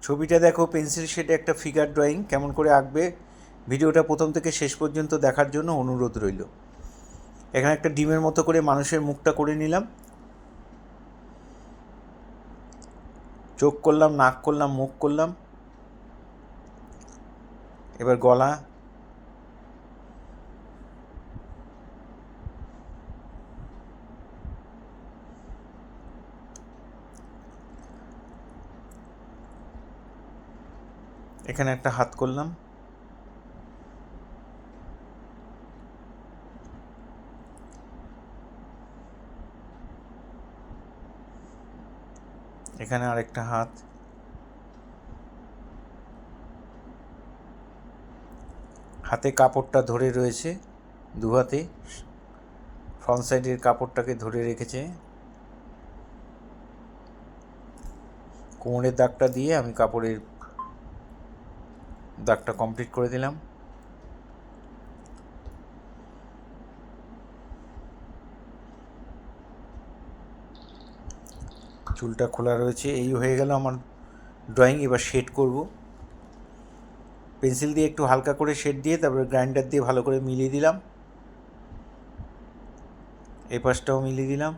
ছবিটা দেখো, পেন্সিল শেডে একটা ফিগার ড্রয়িং কেমন করে আঁকবে। ভিডিওটা প্রথম থেকে শেষ পর্যন্ত দেখার জন্য অনুরোধ রইল। এখানে একটা ডিমের মতো করে মানুষের মুখটা করে নিলাম। চোখ করলাম, নাক করলাম, মুখ করলাম। এবার গলা, এখানে একটা হাত করলাম। এখানে আরেকটা হাত। হাতে কাপড়টা ধরে রয়েছে, দু হাতে ফ্রন্ট সাইডের কাপড়টাকে ধরে রেখেছে। কোমরের দাগটা দিয়ে আমি কাপড়ের দাগটা কমপ্লিট করে দিলাম। চুলটা খোলা রয়েছে। এই হয়ে গেল আমার ড্রয়িং। এবার শেড করব। পেন্সিল দিয়ে একটু হালকা করে শেড দিয়ে তারপরে গ্রাইন্ডার দিয়ে ভালো করে মিলিয়ে দিলাম। এই পাশটাও মিলিয়ে দিলাম।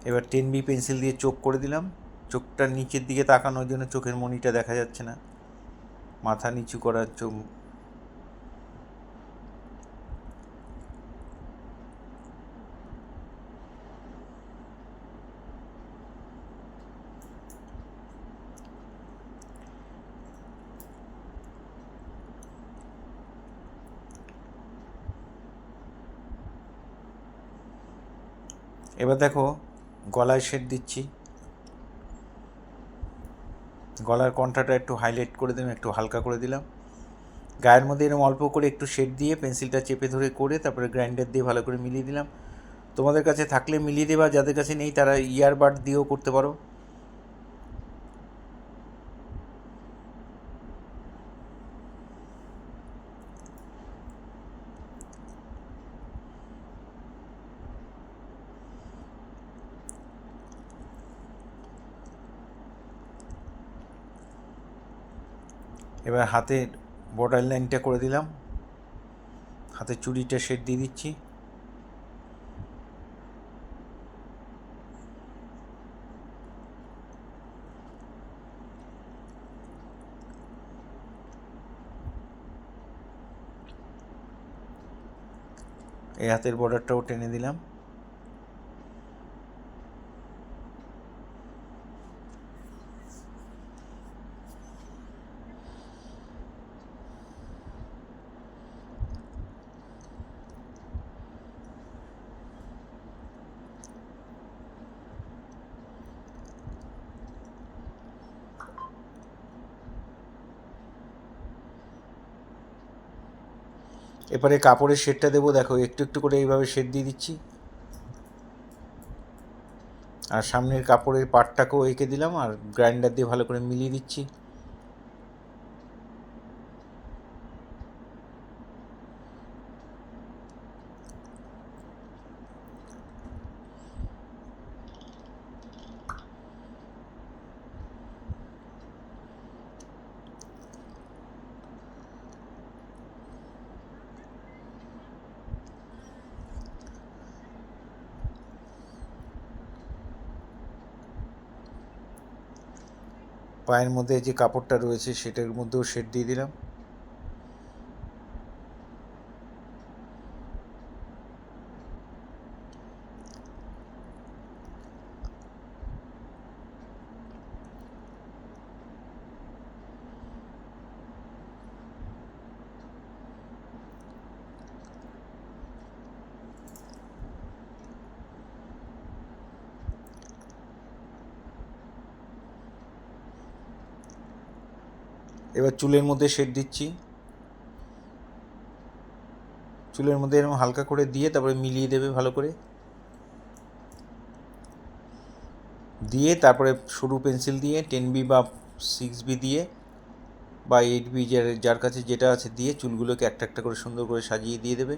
এবার 10B পেন্সিল দিয়ে চোখ করে দিলাম। চোখটা নিচের দিকে তাকানোর জন্য চোখের মণিটা দেখা যাচ্ছে না, মাথা নিচু করার চোখ। এবার দেখো, গলায় শেড দিচ্ছি। গলার কণ্ঠাটা একটু হাইলাইট করে দিলাম, একটু হালকা করে দিলাম। গায়ের মধ্যে এরকম অল্প করে একটু শেড দিয়ে পেন্সিলটা চেপে ধরে করে তারপরে গ্রাইন্ডার দিয়ে ভালো করে মিলিয়ে দিলাম। তোমাদের কাছে থাকলে মিলিয়ে দেবা, যাদের কাছে নেই তারা ইয়ারবাড দিয়েও করতে পারো। এবার হাতের বর্ডার লাইনটা করে দিলাম। হাতের চুড়িটা শেড দিয়ে দিচ্ছি। এই হাতের বর্ডারটাও টেনে দিলাম। এবারে কাপড়ের শেডটা দেবো। দেখো, একটু একটু করে এইভাবে শেড দিয়ে দিচ্ছি। আর সামনের কাপড়ের পাটটাকেও এঁকে দিলাম আর গ্রাইন্ডার দিয়ে ভালো করে মিলিয়ে দিচ্ছি। পায়ের মধ্যে যে কাপড়টা রয়েছে সেটার মধ্যেও শেড দিয়ে দিলাম। এবার চুলের মধ্যে শেড দিচ্ছি। চুলের মধ্যে এরকম হালকা করে দিয়ে তারপরে মিলিয়ে দেবে ভালো করে। দিয়ে তারপরে সরু পেন্সিল দিয়ে 10B বা 6B দিয়ে বা 8B যার কাছে যেটা আছে দিয়ে চুলগুলোকে একটা একটা করে সুন্দর করে সাজিয়ে দিয়ে দেবে।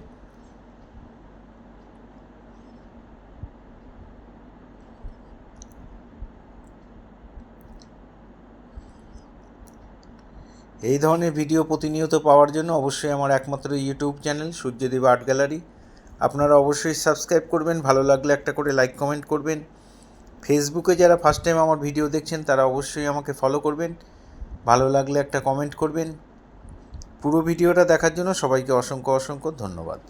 এই ধরনের ভিডিও প্রতিনিয়ত পাওয়ার জন্য অবশ্যই আমার একমাত্র ইউটিউব চ্যানেল সূর্যদেব আর্ট গ্যালারি আপনারা অবশ্যই সাবস্ক্রাইব করবেন, ভালো লাগলে একটা করে লাইক কমেন্ট করবেন। ফেসবুকে যারা ফার্স্ট টাইম আমার ভিডিও দেখছেন তারা অবশ্যই আমাকে ফলো করবেন, ভালো লাগলে একটা কমেন্ট করবেন। পুরো ভিডিওটা দেখার জন্য সবাইকে অসংখ্য অসংখ্য ধন্যবাদ।